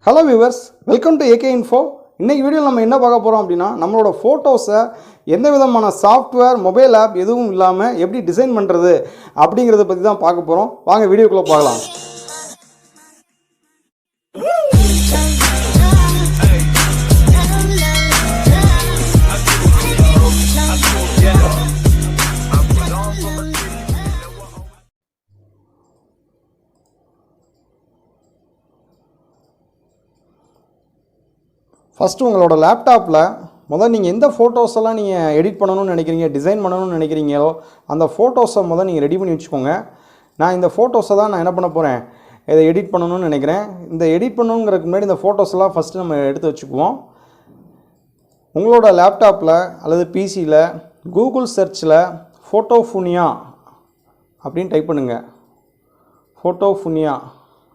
Hello viewers, welcome to AK Info. இன்னைக்கு வீடியோவில் நம்ம என்ன பார்க்க போகிறோம் அப்படின்னா நம்மளோட ஃபோட்டோஸை எந்த விதமான சாஃப்ட்வேர் மொபைல் ஆப் எதுவும் இல்லாமல் எப்படி டிசைன் பண்ணுறது அப்படிங்கிறத பற்றி தான் பார்க்க போகிறோம். வாங்க வீடியோக்குள்ளே பார்க்கலாம். ஃபஸ்ட்டு உங்களோட லேப்டாப்பில் முதல் நீங்கள் எந்த ஃபோட்டோஸெல்லாம் நீங்கள் எடிட் பண்ணணும்னு நினைக்கிறீங்க, டிசைன் பண்ணணும்னு நினைக்கிறீங்களோ அந்த ஃபோட்டோஸை முதல் நீங்கள் ரெடி பண்ணி வச்சுக்கோங்க. நான் இந்த ஃபோட்டோஸை தான் நான் என்ன பண்ண போகிறேன், இதை எடிட் பண்ணணும்னு நினைக்கிறேன். இந்த எடிட் பண்ணணுங்கிறதுக்கு முன்னாடி இந்த ஃபோட்டோஸெல்லாம் ஃபஸ்ட்டு நம்ம எடுத்து வச்சுக்குவோம். உங்களோட லேப்டாப்பில் அல்லது பிசியில் கூகுள் சர்ச்சில் ஃபோட்டோஃபுனியா அப்படின்னு டைப் பண்ணுங்கள். ஃபோட்டோஃபுனியா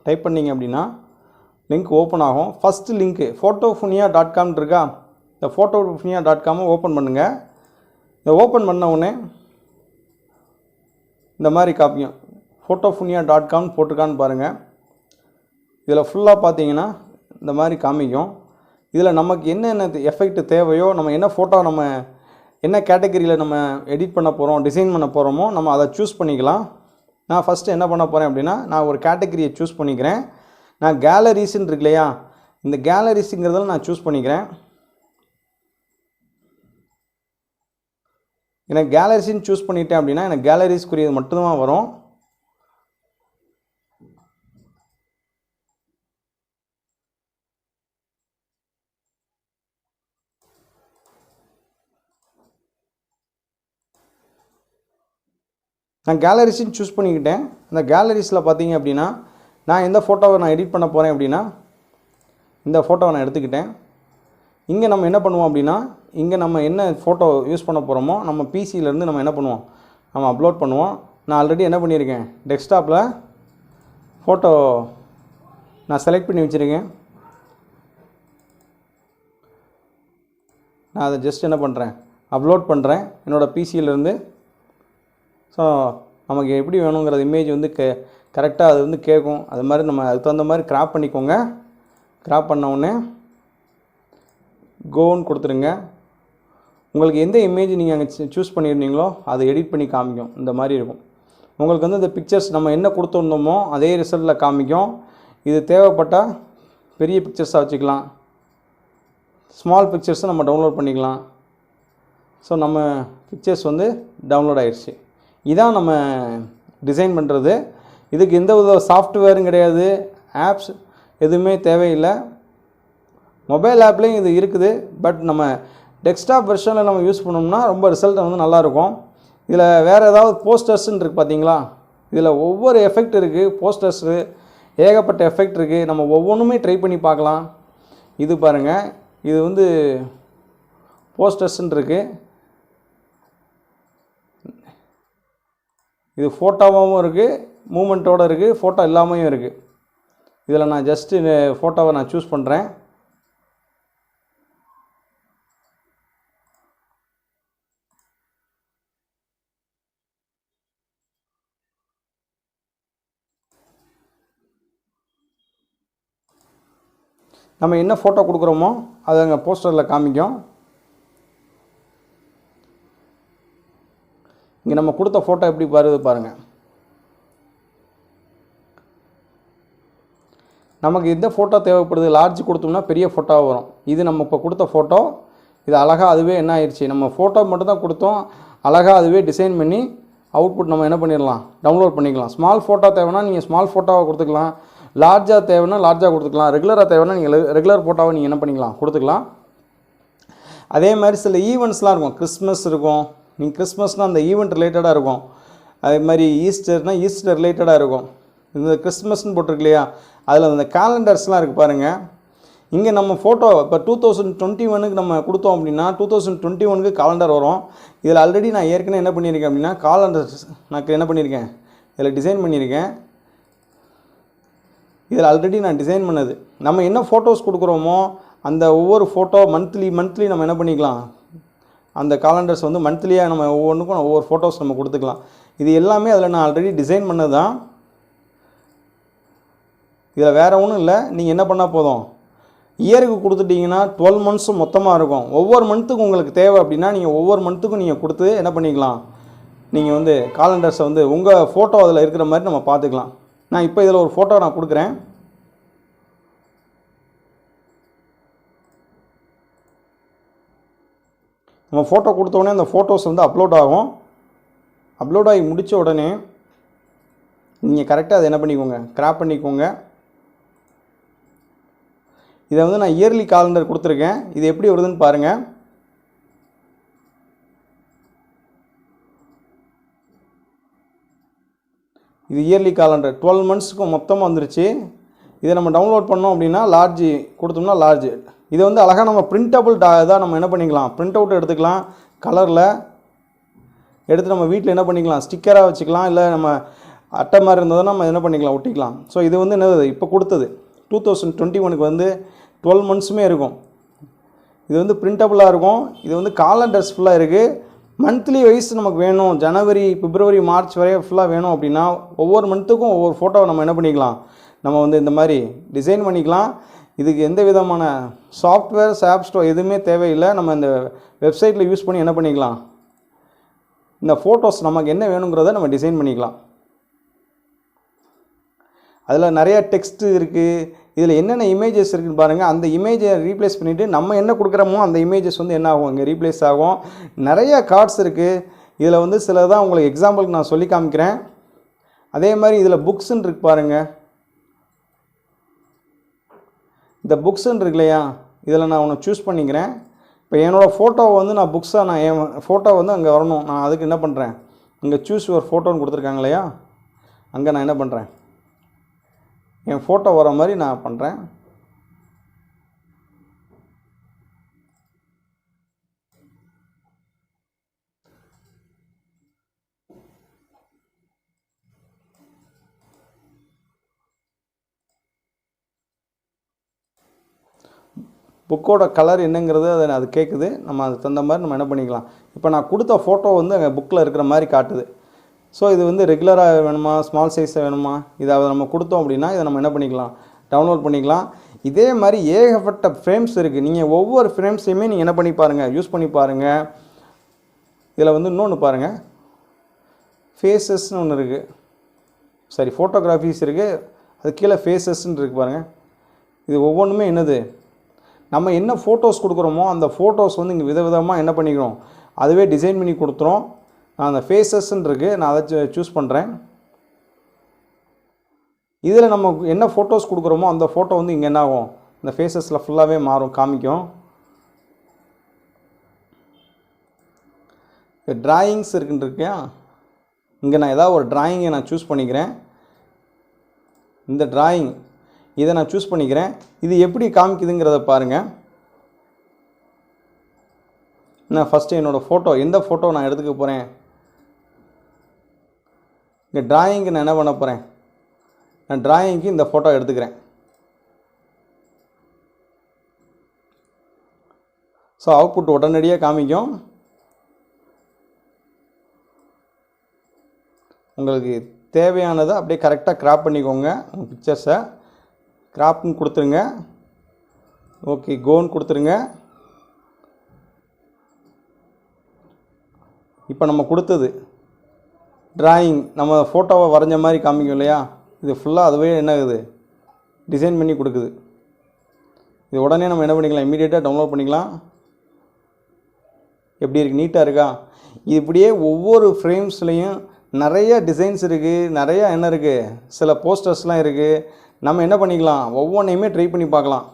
டைப் பண்ணிங்க அப்படின்னா லிங்க் ஓப்பன் ஆகும். ஃபஸ்ட்டு லிங்க்கு photofunia.com இருக்கா, இந்த photofunia.com ஓப்பன் பண்ணுங்கள். இதை ஓப்பன் பண்ண உடனே இந்த மாதிரி காப்பியும் photofunia.com போட்டிருக்கான்னு பாருங்கள். இதில் ஃபுல்லாக பார்த்தீங்கன்னா இந்த மாதிரி காமிக்கும். இதில் நமக்கு என்னென்ன எஃபெக்ட் தேவையோ, நம்ம என்ன ஃபோட்டோ நம்ம என்ன கேட்டகரியில் நம்ம எடிட் பண்ண போகிறோம், டிசைன் பண்ண போகிறோமோ நம்ம அதை சூஸ் பண்ணிக்கலாம். நான் ஃபஸ்ட்டு என்ன பண்ண போகிறேன் அப்படின்னா, நான் ஒரு கேட்டகரியை சூஸ் பண்ணிக்கிறேன். நான் கேலரிஸ்ன்னு இருக்கு இல்லையா, இந்த கேலரிஸுங்கிறதில் நான் சூஸ் பண்ணிக்கிறேன். எனக்கு கேலரிஸ்ன்னு சூஸ் பண்ணிட்டேன் அப்படின்னா எனக்கு கேலரிஸ்க்குரியது மட்டும்தான் வரும். நான் கேலரிஸ்ன்னு சூஸ் பண்ணிக்கிட்டேன். அந்த கேலரிஸில் பார்த்தீங்க அப்படின்னா நான் எந்த ஃபோட்டோவை நான் எடிட் பண்ண போகிறேன் அப்படின்னா இந்த ஃபோட்டோவை நான் எடுத்துக்கிட்டேன். இங்கே நம்ம என்ன பண்ணுவோம் அப்படின்னா, இங்கே நம்ம என்ன ஃபோட்டோ யூஸ் பண்ண போகிறோமோ நம்ம பிசியிலேருந்து நம்ம என்ன பண்ணுவோம், நம்ம அப்லோட் பண்ணுவோம். நான் ஆல்ரெடி என்ன பண்ணியிருக்கேன், டெஸ்க்டாப்பில் ஃபோட்டோ நான் செலக்ட் பண்ணி வச்சுருக்கேன். நான் அதை ஜஸ்ட் என்ன பண்ணுறேன், அப்லோட் பண்ணுறேன் என்னோடய பிசியிலேருந்து. ஸோ நமக்கு எப்படி வேணுங்கிற இமேஜ் வந்து கரெக்டாக அது வந்து கேட்கும். அது மாதிரி நம்ம அதுக்கு தகுந்த மாதிரி கிராப் பண்ணிக்கோங்க. கிராப் பண்ணவுடனே கோன்னு கொடுத்துருங்க. உங்களுக்கு எந்த இமேஜ் நீங்கள் அங்கே சூஸ் பண்ணியிருந்தீங்களோ அதை எடிட் பண்ணி காமிக்கும். இந்த மாதிரி இருக்கும். உங்களுக்கு வந்து இந்த பிக்சர்ஸ் நம்ம என்ன கொடுத்துருந்தோமோ அதே ரிசல்ட்டில் காமிக்கும். இது தேவைப்பட்டால் பெரிய பிக்சர்ஸாக வச்சுக்கலாம், ஸ்மால் பிக்சர்ஸை நம்ம டவுன்லோட் பண்ணிக்கலாம். ஸோ நம்ம பிக்சர்ஸ் வந்து டவுன்லோட் ஆகிடுச்சு. இதான் நம்ம டிசைன் பண்ணுறது. இதுக்கு எந்த வித சாஃப்ட்வேரும் கிடையாது, ஆப்ஸ் எதுவுமே தேவையில்லை. மொபைல் ஆப்லேயும் இது இருக்குது. பட் நம்ம டெஸ்க்டாப் வெர்ஷனில் நம்ம யூஸ் பண்ணோம்னா ரொம்ப ரிசல்ட் வந்து நல்லாயிருக்கும். இதில் வேறு ஏதாவது போஸ்டர்ஸ்ன்னு இருக்குது பார்த்தீங்களா, இதில் ஒவ்வொரு எஃபெக்ட் இருக்குது. போஸ்டர்ஸு ஏகப்பட்ட எஃபெக்ட் இருக்குது. நம்ம ஒவ்வொன்றுமே ட்ரை பண்ணி பார்க்கலாம். இது பாருங்கள், இது வந்து போஸ்டர்ஸ்ன்னு இருக்குது. இது ஃபோட்டோவாகவும் இருக்குது, மூமெண்ட்டோடு இருக்குது, ஃபோட்டோ இல்லாமையும் இருக்குது. இதில் நான் ஜஸ்ட்டு ஃபோட்டோவை நான் சூஸ் பண்ணுறேன். நம்ம என்ன ஃபோட்டோ கொடுக்குறோமோ அதை அங்கே போஸ்டரில் காமிக்கும். இங்கே நம்ம கொடுத்த ஃபோட்டோ எப்படி வருது பாருங்கள். நமக்கு எந்த ஃபோட்டோ தேவைப்படுது, லார்ஜ் கொடுத்தோம்னா பெரிய ஃபோட்டோவாக வரும். இது நம்ம இப்போ கொடுத்த ஃபோட்டோ, இது அழகாக அதுவே என்ன ஆயிடுச்சு, நம்ம ஃபோட்டோ மட்டும் தான் கொடுத்தோம், அழகாக அதுவே டிசைன் பண்ணி அவுட்புட் நம்ம என்ன பண்ணிடலாம், டவுன்லோட் பண்ணிக்கலாம். ஸ்மால் ஃபோட்டோ தேவைன்னா நீங்கள் ஸ்மால் ஃபோட்டோவை கொடுத்துக்கலாம், லார்ஜாக தேவைன்னா லார்ஜாக கொடுத்துக்கலாம், ரெகுலராக தேவைன்னா நீங்கள் ரெகுலர் ஃபோட்டோவை நீங்கள் என்ன பண்ணிக்கலாம், கொடுத்துக்கலாம். அதே மாதிரி சில ஈவெண்ட்ஸ்லாம் இருக்கும், கிறிஸ்மஸ் இருக்கும். நீங்கள் கிறிஸ்மஸ்னால் அந்த ஈவெண்ட் ரிலேட்டடாக இருக்கும். அதே மாதிரி ஈஸ்டர்னால் ஈஸ்டர் ரிலேட்டடாக இருக்கும். இந்த கிறிஸ்மஸ்ன்னு போட்டிருக்கு இல்லையா, அதில் அந்த கேலண்டர்ஸ்லாம் இருக்குது பாருங்கள். இங்கே நம்ம ஃபோட்டோ இப்போ 2021க்கு நம்ம கொடுத்தோம் அப்படின்னா 2021க்கு காலண்டர் வரும். இதில் ஆல்ரெடி நான் ஏற்கனவே என்ன பண்ணியிருக்கேன் அப்படின்னா காலண்டர்ஸ் நான் என்ன பண்ணியிருக்கேன், இதில் டிசைன் பண்ணியிருக்கேன். இதில் ஆல்ரெடி நான் டிசைன் பண்ணது. நம்ம என்ன ஃபோட்டோஸ் கொடுக்குறோமோ அந்த ஒவ்வொரு ஃபோட்டோ மந்த்லி நம்ம என்ன பண்ணிக்கலாம், அந்த காலண்டர்ஸ் வந்து மந்த்லியாக நம்ம ஒவ்வொன்றுக்கும் ஒவ்வொரு ஃபோட்டோஸ் நம்ம கொடுத்துக்கலாம். இது எல்லாமே அதில் நான் ஆல்ரெடி டிசைன் பண்ணது தான். இதில் வேறு ஒன்றும் இல்லை. நீங்கள் என்ன பண்ணால் போதும், இயருக்கு கொடுத்துட்டிங்கன்னா 12 மந்த்ஸும் மொத்தமாக இருக்கும். ஒவ்வொரு மந்த்துக்கும் உங்களுக்கு தேவை அப்படின்னா நீங்கள் ஒவ்வொரு மந்த்துக்கும் நீங்கள் கொடுத்து என்ன பண்ணிக்கலாம், நீங்கள் வந்து காலண்டர்ஸை வந்து உங்கள் ஃபோட்டோ அதில் இருக்கிற மாதிரி நம்ம பார்த்துக்கலாம். நான் இப்போ இதில் ஒரு ஃபோட்டோ நான் கொடுக்குறேன். நம்ம ஃபோட்டோ கொடுத்தோடனே அந்த ஃபோட்டோஸ் வந்து அப்லோட் ஆகும். அப்லோட் ஆகி முடித்த உடனே நீங்கள் கரெக்டாக அதை என்ன பண்ணிக்கோங்க, கிராப் பண்ணிக்கோங்க. இதை வந்து நான் இயர்லி காலண்டர் கொடுத்துருக்கேன். இது எப்படி வருதுன்னு பாருங்கள். இது இயர்லி காலண்டர் 12 மந்த்ஸுக்கு மொத்தமாக வந்துருச்சு. இதை நம்ம டவுன்லோட் பண்ணோம் அப்படின்னா லார்ஜ் கொடுத்தோம்னா லார்ஜ். இதை வந்து அழகாக நம்ம பிரிண்டபிள் இதாக நம்ம என்ன பண்ணிக்கலாம், பிரிண்ட் அவுட் எடுத்துக்கலாம். கலரில் எடுத்து நம்ம வீட்டில் என்ன பண்ணிக்கலாம், ஸ்டிக்கராக வச்சுக்கலாம். இல்லை நம்ம அட்டை மாதிரி இருந்ததுன்னா நம்ம என்ன பண்ணிக்கலாம், ஒட்டிக்கலாம். ஸோ இது வந்து என்னது இப்போ கொடுத்தது 2021க்கு வந்து 12 மந்த்ஸுமே இருக்கும். இது வந்து பிரிண்டபுளாக இருக்கும். இது வந்து காலண்டர்ஸ் ஃபுல்லாக இருக்குது. மந்த்லி வைஸ் நமக்கு வேணும், ஜனவரி பிப்ரவரி மார்ச் வரைய ஃபுல்லாக வேணும் அப்படின்னா ஒவ்வொரு மந்த்துக்கும் ஒவ்வொரு ஃபோட்டோவை நம்ம என்ன பண்ணிக்கலாம், நம்ம வந்து இந்த மாதிரி டிசைன் பண்ணிக்கலாம். இதுக்கு எந்த விதமான சாஃப்ட்வேர்ஸ் ஆப் ஸ்டோர் எதுவுமே தேவையில்லை. நம்ம இந்த வெப்சைட்டில் யூஸ் பண்ணி என்ன பண்ணிக்கலாம், இந்த ஃபோட்டோஸ் நமக்கு என்ன வேணுங்கிறத நம்ம டிசைன் பண்ணிக்கலாம். அதில் நிறையா டெக்ஸ்ட்டு இருக்குது. இதில் என்னென்ன இமேஜஸ் இருக்குதுன்னு பாருங்கள். அந்த இமேஜை ரீப்ளேஸ் பண்ணிவிட்டு நம்ம என்ன கொடுக்குறோமோ அந்த இமேஜஸ் வந்து என்ன ஆகும், இங்கே ரீப்ளேஸ் ஆகும். நிறையா கார்ட்ஸ் இருக்குது. இதில் வந்து சில தான் உங்களுக்கு எக்ஸாம்பிளுக்கு நான் சொல்லி காமிக்கிறேன். அதே மாதிரி இதில் புக்ஸுன்னு இருக்கு பாருங்கள். இந்த புக்ஸுன்னு இருக்கு இல்லையா, இதில் நான் ஒன்று சூஸ் பண்ணிக்கிறேன். இப்போ என்னோடய ஃபோட்டோவை வந்து நான் புக்ஸாக நான் என் ஃபோட்டோ வந்து அங்கே வரணும். நான் அதுக்கு என்ன பண்ணுறேன், இங்கே சூஸ் யுவர் ஃபோட்டோன்னு கொடுத்துருக்காங்க இல்லையா, அங்கே நான் என்ன பண்ணுறேன், என் ஃபோட்டோ வர மாதிரி நான் பண்ணுறேன். புக்கோட கலர் என்னங்கிறது அது கேட்குது. நம்ம அதுக்கு தகுந்த மாதிரி நம்ம என்ன பண்ணிக்கலாம். இப்போ நான் கொடுத்த ஃபோட்டோ வந்து அங்கே புக்கில் இருக்கிற மாதிரி காட்டுது. ஸோ இது வந்து ரெகுலராக வேணுமா, ஸ்மால் சைஸாக வேணுமா, இதை நம்ம கொடுத்தோம் அப்படின்னா இதை நம்ம என்ன பண்ணிக்கலாம், டவுன்லோட் பண்ணிக்கலாம். இதே மாதிரி ஏகப்பட்ட ஃப்ரேம்ஸ் இருக்குது. நீங்கள் ஒவ்வொரு ஃப்ரேம்ஸையுமே நீங்கள் என்ன பண்ணி பாருங்கள், யூஸ் பண்ணி பாருங்கள். இதில் வந்து இன்னொன்று பாருங்கள், ஃபேஸஸ்ன்னு ஒன்று இருக்குது. சரி, ஃபோட்டோகிராஃபிஸ் இருக்குது. அது கீழே ஃபேஸஸ்ன்னு இருக்குது பாருங்கள். இது ஒவ்வொன்றுமே என்னது, நம்ம என்ன ஃபோட்டோஸ் கொடுக்குறோமோ அந்த ஃபோட்டோஸ் வந்து இங்கே விதவிதமாக என்ன பண்ணிக்கிறோம், அதுவே டிசைன் பண்ணி கொடுத்துரும். நான் அந்த ஃபேஸஸ்ன்னு இருக்குது, நான் அதை சூஸ் பண்ணுறேன். இதில் நம்ம என்ன ஃபோட்டோஸ் கொடுக்குறோமோ அந்த ஃபோட்டோ வந்து இங்கே என்ன ஆகும், இந்த ஃபேஸஸில் ஃபுல்லாகவே மாறும், காமிக்கும். ட்ராயிங்ஸ் இருக்குன்னு இருக்கியா, இங்கே நான் ஏதாவது ஒரு ட்ராயிங்கை நான் சூஸ் பண்ணிக்கிறேன். இந்த ட்ராயிங் இதை நான் சூஸ் பண்ணிக்கிறேன். இது எப்படி காமிக்குதுங்கிறத பாருங்கள். நான் ஃபஸ்ட்டு என்னோடய ஃபோட்டோ, எந்த ஃபோட்டோ நான் எடுத்துக்க போகிறேன், இங்கே ட்ராயிங்க்கு நான் என்ன பண்ண போகிறேன், நான் ட்ராயிங்க்கு இந்த ஃபோட்டோ எடுத்துக்கிறேன். ஸோ அவுட்புட் உடனடியாக காமிக்கும். உங்களுக்கு தேவையானதை அப்படியே கரெக்டாக கிராப் பண்ணிக்கோங்க. உங்கள் பிக்சர்ஸை கிராப்னு கொடுத்துருங்க. ஓகே, கோன்னு கொடுத்துருங்க. இப்போ நம்ம கொடுத்தது ட்ராயிங், நம்ம ஃபோட்டோவை வரைஞ்ச மாதிரி காமிக்கும் இல்லையா, இது ஃபுல்லாக அதுவே என்ன ஆகுது, டிசைன் பண்ணி கொடுக்குது. இது உடனே நம்ம என்ன பண்ணிக்கலாம், இமீடியட்டாக டவுன்லோட் பண்ணிக்கலாம். எப்படி இருக்குது, நீட்டாக இருக்கா. இப்படியே ஒவ்வொரு ஃப்ரேம்ஸ்லேயும் நிறைய டிசைன்ஸ் இருக்குது, நிறையா என்ன இருக்குது, சில போஸ்டர்ஸ்லாம் இருக்குது. நம்ம என்ன பண்ணிக்கலாம், ஒவ்வொன்றையுமே ட்ரை பண்ணி பார்க்கலாம்.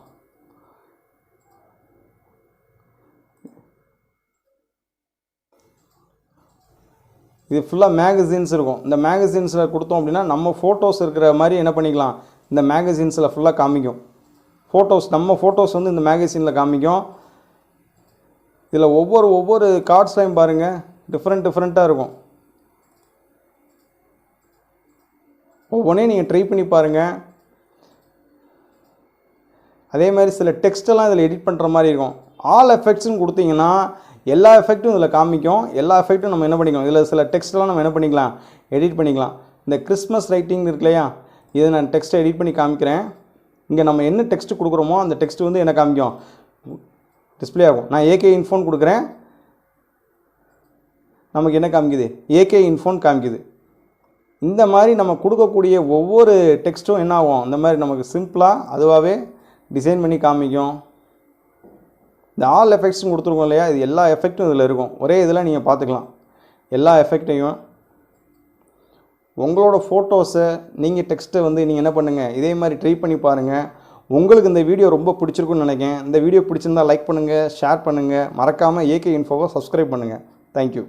இது ஃபுல்லாக மேகசின்ஸ் இருக்கும். இந்த மேகசின்ஸில் கொடுத்தோம் அப்படின்னா நம்ம ஃபோட்டோஸ் இருக்கிற மாதிரி என்ன பண்ணிக்கலாம், இந்த மேகசின்ஸில் ஃபுல்லாக காமிக்கும். ஃபோட்டோஸ், நம்ம ஃபோட்டோஸ் வந்து இந்த மேகசினில் காமிக்கும். இதில் ஒவ்வொரு கார்ட்ஸ்லையும் பாருங்கள், டிஃப்ரெண்ட்டாக இருக்கும். ஒவ்வொன்றையும் நீங்கள் ட்ரை பண்ணி பாருங்கள். அதே மாதிரி சில டெக்ஸ்ட்டெல்லாம் இதில் எடிட் பண்ணுற மாதிரி இருக்கும். ஆல் எஃபெக்ட்ஸ்னு கொடுத்தீங்கன்னா எல்லா எஃபெக்ட்டும் இதில் காமிக்கும். எல்லா எஃபெக்ட்டும் நம்ம என்ன பண்ணிக்கலாம், இதில் சில டெக்ஸ்ட்டெல்லாம் நம்ம என்ன பண்ணிக்கலாம், எடிட் பண்ணிக்கலாம். இந்த கிறிஸ்மஸ் ரைட்டிங் இருக்கு இல்லையா, இதை நான் டெக்ஸ்ட்டை எடிட் பண்ணி காமிக்கிறேன். இங்கே நம்ம என்ன டெக்ஸ்ட் கொடுக்குறோமோ அந்த டெக்ஸ்ட் வந்து என்ன காமிக்கும், டிஸ்பிளே ஆகும். நான் ஏகே இன்ஃபோன் கொடுக்குறேன், நமக்கு என்ன காமிக்குது, ஏகே இன்ஃபோன் காமிக்குது. இந்த மாதிரி நம்ம கொடுக்கக்கூடிய ஒவ்வொரு டெக்ஸ்ட்டும் என்ன ஆகும், இந்த மாதிரி நமக்கு சிம்பிளாக அதுவாகவே டிசைன் பண்ணி காமிக்கும். இந்த ஆல் எஃபெக்ட்ஸும் கொடுத்துருக்கோம் இல்லையா, இது எல்லா எஃபெக்ட்டும் இதில் இருக்கும். ஒரே இதில் நீங்கள் பார்த்துக்கலாம் எல்லா எஃபெக்டையும். உங்களோட ஃபோட்டோஸை நீங்கள் டெக்ஸ்ட்டை வந்து நீங்கள் என்ன பண்ணுங்கள், இதே மாதிரி ட்ரை பண்ணி பாருங்கள். உங்களுக்கு இந்த வீடியோ ரொம்ப பிடிச்சிருக்குன்னு நினைக்கிறேன். இந்த வீடியோ பிடிச்சிருந்தால் லைக் பண்ணுங்கள், ஷேர் பண்ணுங்கள், மறக்காமல் ஏகே இன்ஃபோவை சப்ஸ்கிரைப் பண்ணுங்கள். தேங்க்யூ.